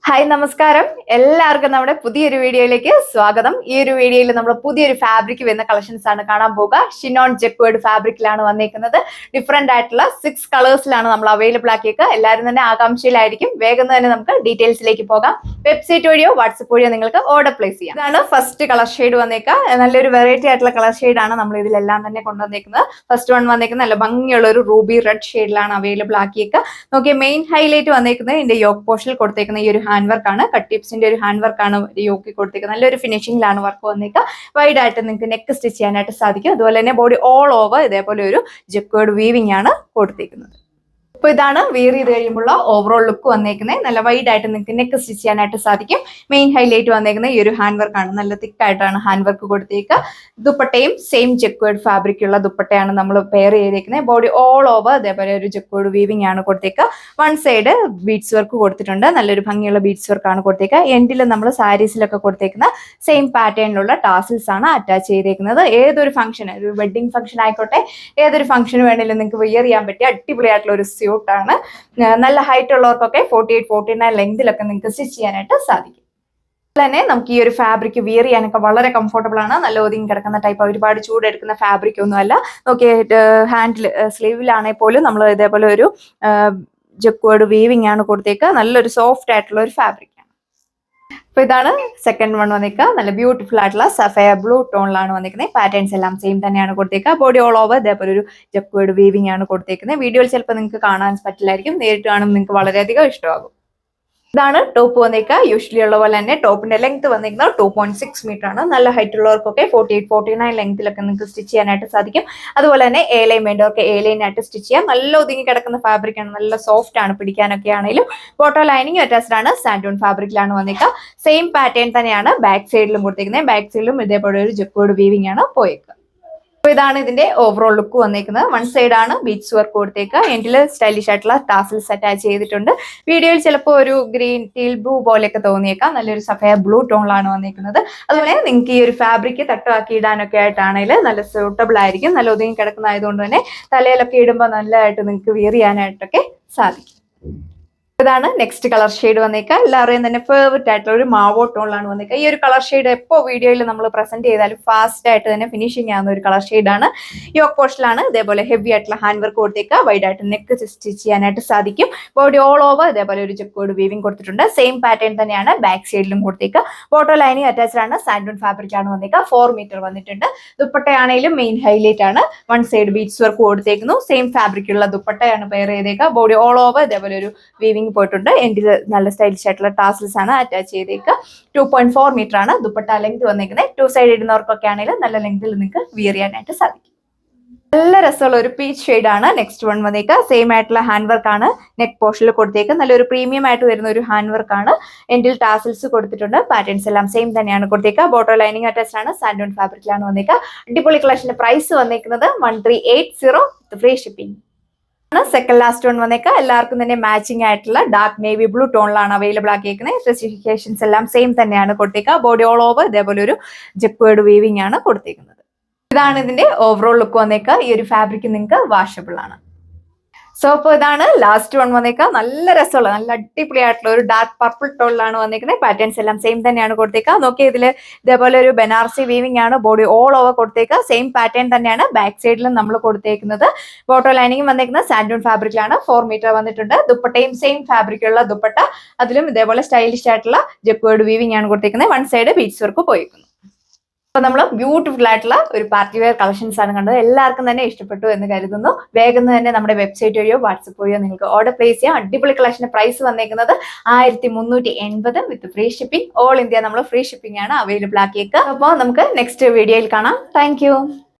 Hi നമസ്കാരം. എല്ലാവർക്കും നമ്മുടെ പുതിയൊരു വീഡിയോയിലേക്ക് സ്വാഗതം. ഈ ഒരു വീഡിയോയിൽ നമ്മൾ പുതിയൊരു ഫാബ്രിക് വരുന്ന കളക്ഷൻസ് ആണ് കാണാൻ പോകുക. ഷിനോൺ ജക്വേർഡ് ഫാബ്രിക്കിലാണ് വന്നിരിക്കുന്നത്. ഡിഫറെന്റ് ആയിട്ടുള്ള 6 കളേഴ്സിലാണ് നമ്മൾ അവൈലബിൾ ആക്കിയേക്കുക. എല്ലാവരും തന്നെ ആകാംക്ഷയിലായിരിക്കും. വേഗം തന്നെ നമുക്ക് ഡീറ്റെയിൽസിലേക്ക് പോകാം. വെബ്സൈറ്റ് വഴിയോ വാട്സപ്പ് വഴിയോ നിങ്ങൾക്ക് ഓർഡർ പ്ലേസ് ചെയ്യാം. ഇതാണ് ഫസ്റ്റ് കളർ ഷെയ്ഡ് വന്നേക്കുക. നല്ലൊരു വെറൈറ്റി ആയിട്ടുള്ള കളർ ഷെയ്ഡ് ആണ് നമ്മൾ ഇതിലെല്ലാം തന്നെ കൊണ്ടുവന്നേക്കുന്നത്. ഫസ്റ്റ് വൺ വന്നേക്കുന്നത് നല്ല ഭംഗിയുള്ള ഒരു റൂബി റെഡ് ഷെയ്ഡിലാണ് അവൈലബിൾ ആക്കിയേക്കുക. നോക്കിയ മെയിൻ ഹൈലൈറ്റ് വന്നേക്കുന്നത് ഇതിന്റെ യോക്ക് പോർഷനിൽ കൊടുത്തേക്കുന്ന ഈ ഒരു ഹാൻഡ് വർക്ക് ആണ്. കട്ട് ടിപ്സിന്റെ ഒരു ഹാൻഡ് വർക്ക് ആണ് യോക്കി കൊടുത്തേക്കുന്നത്. നല്ലൊരു ഫിനിഷിംഗിലാണ് വർക്ക് വന്നേക്കുക. വൈഡ് ആയിട്ട് നിങ്ങൾക്ക് നെക്ക് സ്റ്റിച്ച് ചെയ്യാനായിട്ട് സാധിക്കും. അതുപോലെ തന്നെ ബോഡി ഓൾ ഓവർ ഇതേപോലെ ഒരു ജക്വേർഡ് വീവിംഗ് ആണ് കൊടുത്തേക്കുന്നത്. അപ്പൊ ഇതാണ് വെയർ ചെയ്ത് കഴിയുമ്പോൾ ഓവറോൾ ലുക്ക് വന്നേക്കുന്നത്. നല്ല വൈഡ് ആയിട്ട് നിങ്ങൾക്ക് നെക്ക് സ്റ്റിച്ച് ചെയ്യാനായിട്ട് സാധിക്കും. മെയിൻ ഹൈലൈറ്റ് വന്നേക്കുന്നത് ഈ ഒരു ഹാൻഡ് വർക്ക് ആണ്. നല്ല തിക്ക് ആയിട്ടാണ് ഹാൻഡ് വർക്ക് കൊടുത്തേക്കുക. ദുപ്പട്ടയും സെയിം ജക്വേർഡ് ഫാബ്രിക് ഉള്ള ദുപ്പട്ടയാണ് നമ്മൾ പെയർ ചെയ്തേക്കുന്നത്. ബോഡി ഓൾ ഓവർ അതേപോലെ ഒരു ജക്വേർഡ് വീവിംഗ് ആണ് കൊടുത്തേക്കുക. വൺ സൈഡ് ബീഡ്സ് വർക്ക് കൊടുത്തിട്ടുണ്ട്. നല്ലൊരു ഭംഗിയുള്ള ബീഡ്സ് വർക്ക് ആണ് കൊടുത്തേക്കുക. എൻഡിൽ നമ്മൾ സാരീസിലൊക്കെ കൊടുത്തേക്കുന്ന സെയിം പാറ്റേണിലുള്ള ടാസിൽസ് ആണ് അറ്റാച്ച് ചെയ്തേക്കുന്നത്. ഏതൊരു ഫംഗ്ഷൻ, ഒരു വെഡിങ് ഫംഗ്ഷൻ ആയിക്കോട്ടെ, ഏതൊരു ഫംഗ്ഷന് വേണമെങ്കിലും നിങ്ങൾക്ക് വെയർ ചെയ്യാൻ പറ്റിയ അടിപൊളിയായിട്ടുള്ള ഒരു ആണ്. നല്ല ഹൈറ്റ് ഉള്ളവർക്കൊക്കെ 48-49 ലെങ്തിലൊക്കെ നിങ്ങൾക്ക് സ്റ്റിച്ച് ചെയ്യാനായിട്ട് സാധിക്കും. തന്നെ നമുക്ക് ഈ ഒരു ഫാബ്രിക് വിയർ ചെയ്യാനൊക്കെ വളരെ കംഫർട്ടബിൾ ആണ്. നല്ല ഒതുങ്ങി കിടക്കുന്ന ടൈപ്പ്, ഒരുപാട് ചൂടെടുക്കുന്ന ഫാബ്രിക് ഒന്നും അല്ല. നോക്കിയ ഹാൻഡിൽ സ്ലീവിലാണെങ്കിൽ പോലും നമ്മൾ ഇതേപോലെ ഒരു ജക്വേർഡ് വീവിംഗ് ആണ് കൊടുത്തേക്കുക. നല്ലൊരു സോഫ്റ്റ് ആയിട്ടുള്ള ഒരു ഫാബ്രിക്. അപ്പൊ ഇതാണ് സെക്കൻഡ് വൺ വന്നേക്കുക. നല്ല ബ്യൂട്ടിഫുൾ ആയിട്ടുള്ള സഫയർ ബ്ലൂ ടോണിലാണ് വന്നിരിക്കുന്നത്. പാറ്റേൺസ് എല്ലാം സെയിം തന്നെയാണ് കൊടുത്തേക്കുക. ബോഡി ഓൾ ഓവർ ഇതേപോലെ ഒരു ജക്വേർഡ് വീവിംഗ് ആണ് കൊടുത്തേക്കുന്നത്. വീഡിയോയിൽ ചിലപ്പോൾ നിങ്ങൾക്ക് കാണാൻ പറ്റില്ലായിരിക്കും. നേരിട്ട് കാണുമ്പോൾ നിങ്ങൾക്ക് വളരെയധികം ഇഷ്ടമാകും. ഇതാണ് ടോപ്പ് വന്നേക്കുക. യൂഷ്വലി ഉള്ള പോലെ തന്നെ ടോപ്പിന്റെ ലെങ്ത് വന്നിരിക്കുന്നത് 2.6 മീറ്റർ ആണ്. നല്ല ഹൈറ്റ് ഉള്ളവർക്കൊക്കെ 48-49 ലെങ്തിലൊക്കെ നിങ്ങൾക്ക് സ്റ്റിച്ച് ചെയ്യാനായിട്ട് സാധിക്കും. അതുപോലെ തന്നെ എ ലൈൻ വേണ്ടവർക്ക് എ ലൈൻ ആയിട്ട് സ്റ്റിച്ച് ചെയ്യാം. നല്ല ഒതുങ്ങി കിടക്കുന്ന ഫാബ്രിക് ആണ്. നല്ല സോഫ്റ്റ് ആണ് പിടിക്കാനൊക്കെ ആണെങ്കിലും. ബോട്ടോ ലൈനിങ് അറ്റാച്ച്ഡ് ആണ്. സാൻഡൂൺ ഫാബ്രിക്കിലാണ് വന്നേക്കുക. സെയിം പാറ്റേൺ തന്നെയാണ് ബാക്ക് സൈഡിലും കൊടുത്തേക്കുന്നത്. ബാക്ക് സൈഡിലും ഇതേപോലെ ഒരു ജക്വേർഡ് വീവിംഗ് ആണ് പോയേക്കുക. അപ്പൊ ഇതാണ് ഇതിന്റെ ഓവറോൾ ലുക്ക് വന്നേക്കുന്നത്. വൺ സൈഡ് ആണ് ബീഡ്സ് വർക്ക് കൊടുത്തേക്കുക. എൻഡിൽ സ്റ്റൈലിഷ് ആയിട്ടുള്ള ടാസിൽസ് അറ്റാച്ച് ചെയ്തിട്ടുണ്ട്. വീഡിയോയിൽ ചിലപ്പോൾ ഒരു ഗ്രീൻ ടീൽ ബ്ലൂ പോലെയൊക്കെ തോന്നിയേക്കാം. നല്ലൊരു സഫയർ ബ്ലൂ ടോണിലാണ് വന്നിരിക്കുന്നത്. അതുപോലെ നിങ്ങൾക്ക് ഈ ഒരു ഫാബ്രിക് തട്ടുവാക്കി ഇടാനൊക്കെ ആയിട്ടാണെങ്കിൽ നല്ല സൂട്ടബിൾ ആയിരിക്കും. നല്ല ഒതുങ്ങി കിടക്കുന്നതായതുകൊണ്ട് തന്നെ തലയിലൊക്കെ ഇടുമ്പോൾ നല്ലതായിട്ട് നിങ്ങൾക്ക് വിയർ ചെയ്യാനായിട്ടൊക്കെ സാധിക്കും. ഇതാണ് നെക്സ്റ്റ് കളർ ഷെയ്ഡ് വന്നേക്കുക. എല്ലാവരെയും തന്നെ ഫേവറേറ്റ് ആയിട്ടുള്ള ഒരു മാവോ ടോണിലാണ് വന്നേക്കുക. ഈ ഒരു കളർ ഷെയ്ഡ് എപ്പോൾ വീഡിയോയിൽ നമ്മൾ പ്രസന്റ് ചെയ്താലും ഫാസ്റ്റ് ആയിട്ട് തന്നെ ഫിനിഷിംഗ് ആവുന്ന ഒരു കളർ ഷെയ്ഡാണ്. യോക്ക് പോർഷനിലാണ് ഇതേപോലെ ഹെവി ആയിട്ടുള്ള ഹാൻഡ് വർക്ക് കൊടുത്തേക്കുക. വൈഡ് ആയിട്ട് നെക്ക് സ്റ്റിച്ച് ചെയ്യാനായിട്ട് സാധിക്കും. ബോഡി ഓൾ ഓവർ ഇതേപോലെ ഒരു ജക്വേർഡ് വീവിംഗ് കൊടുത്തിട്ടുണ്ട്. സെയിം പാറ്റേൺ തന്നെയാണ് ബാക്ക് സൈഡിലും കൊടുത്തേക്കുക. ബോട്ടോ ലൈനിങ് അറ്റാച്ച്ഡ് ആണ്. സാൻഡൂൺ ഫാബ്രിക് ആണ് വന്നേക്കുക. 4 മീറ്റർ വന്നിട്ടുണ്ട്. ദുപ്പട്ടയാണെങ്കിലും മെയിൻ ഹൈലൈറ്റ് ആണ്. വൺ സൈഡ് ബീഡ്സ് വർക്ക് കൊടുത്തേക്കുന്നു. സെയിം ഫാബ്രിക് ഉള്ള ദുപ്പട്ടയാണ് പെയർ ചെയ്തേക്കുക. ബോഡി ഓൾ ഓവർ ഇതേപോലെ ഒരു വീവിംഗ് പോയിട്ടുണ്ട്. എൻഡിൽ നല്ല സ്റ്റൈലിഷ് ആയിട്ടുള്ള ടാസിൽസ് ആണ് അറ്റാച്ച് ചെയ്തേക്കുക. 2.4 മീറ്റർ ആണ് ദുപ്പട്ട ലെങ്ത് വന്നിരിക്കുന്നത്. 2 സൈഡ് ഇടുന്നവർക്കൊക്കെ ആണെങ്കിലും നല്ല ലെങ്തിൽ നിങ്ങൾക്ക് വിയർ ചെയ്യാനായിട്ട് സാധിക്കും. നല്ല രസമുള്ള ഒരു പീച്ച് ഷെയ്ഡ് ആണ് നെക്സ്റ്റ് വൺ വന്നേക്കുക. സെയിം ആയിട്ടുള്ള ഹാൻഡ് വർക്ക് ആണ് നെക്ക് പോർഷനിൽ കൊടുത്തേക്കുക. നല്ലൊരു പ്രീമിയം ആയിട്ട് വരുന്ന ഒരു ഹാൻഡ് വർക്ക് ആണ്. എൻഡിൽ ടാസിൽസ് കൊടുത്തിട്ടുണ്ട്. പാറ്റേൺസ് എല്ലാം സെയിം തന്നെയാണ് കൊടുത്തേക്കുക. ബോട്ടോ ലൈനിങ് അറ്റാച്ച്ഡ് ആണ്. സാൻഡൂൺ ഫാബ്രിക്കിലാണ് വന്നേക്കുക. അടിപൊളി കളക്ഷന്റെ പ്രൈസ് വന്നേക്കുന്നത് 1380 free shipping. Second last one വന്നേക്കുക. എല്ലാവർക്കും തന്നെ മാച്ചിങ് ആയിട്ടുള്ള ഡാർക്ക് നേവി ബ്ലൂ ടോണിലാണ് അവൈലബിൾ ആക്കിയേക്കുന്നത്. സ്പെസിഫിക്കേഷൻസ് എല്ലാം സെയിം തന്നെയാണ് കൊടുത്തേക്കുക. ബോഡി ഓൾ ഓവർ ഇതേപോലെ ഒരു ജക്വേർഡ് വീവിംഗ് ആണ് കൊടുത്തേക്കുന്നത്. ഇതാണ് ഇതിന്റെ ഓവറോൾ ലുക്ക് വന്നേക്കുക. ഈ ഒരു ഫാബ്രിക് നിങ്ങൾക്ക് വാഷബിൾ ആണ്. സോ അപ്പോൾ ഇതാണ് ലാസ്റ്റ് വൺ വന്നേക്കുക. നല്ല രസമുള്ള നല്ല അടിപൊളിയായിട്ടുള്ള ഒരു ഡാർക്ക് പർപ്പിൾ ടോണിലാണ് വന്നേക്കുന്നത്. പാറ്റേൺസ് എല്ലാം സെയിം തന്നെയാണ് കൊടുത്തേക്കുക. നോക്കിയ ഇതിൽ ഇതേപോലെ ഒരു ബനാറസി വീവിംഗ് ആണ്. ബോഡി ഓൾ ഓവർ കൊടുത്തേക്കുക. സെയിം പാറ്റേൺ തന്നെയാണ് ബാക്ക് സൈഡിലും നമ്മൾ കൊടുത്തേക്കുന്നത്. ബോട്ടോ ലൈനിങ് വന്നേക്കുന്നത് സാൻഡൂൺ ഫാബ്രിക്കിലാണ്. 4 മീറ്റർ വന്നിട്ടുണ്ട്. ദുപ്പട്ടയും സെയിം ഫാബ്രിക്കുള്ള ദുപ്പട്ട. അതിലും ഇതേപോലെ സ്റ്റൈലിഷ് ആയിട്ടുള്ള ജക്വേർഡ് വീവിംഗ് ആണ് കൊടുത്തേക്കുന്നത്. വൺ സൈഡ് ബീഡ്സ് വർക്ക് പോയിരിക്കുന്നു. അപ്പൊ നമ്മൾ ബ്യൂട്ടിഫുൾ ആയിട്ടുള്ള ഒരു പാർട്ടി വെയർ കളക്ഷൻസ് ആണ് കണ്ടത്. എല്ലാവർക്കും തന്നെ ഇഷ്ടപ്പെട്ടു എന്ന് കരുതുന്നു. വേഗം തന്നെ നമ്മുടെ വെബ്സൈറ്റ് വഴിയോ വാട്സപ്പ് വഴിയോ നിങ്ങൾക്ക് ഓർഡർ പ്ലേസ് ചെയ്യാം. അടിപൊളി കളക്ഷന്റെ പ്രൈസ് വന്നേക്കുന്നത് 1380 വിത്ത് ഫ്രീ ഷിപ്പിംഗ്. ഓൾ ഇന്ത്യ നമ്മൾ ഫ്രീ ഷിപ്പിംഗ് ആണ് അവൈലബിൾ ആക്കിയേക്കുക. അപ്പോൾ നമുക്ക് നെക്സ്റ്റ് വീഡിയോയിൽ കാണാം. താങ്ക്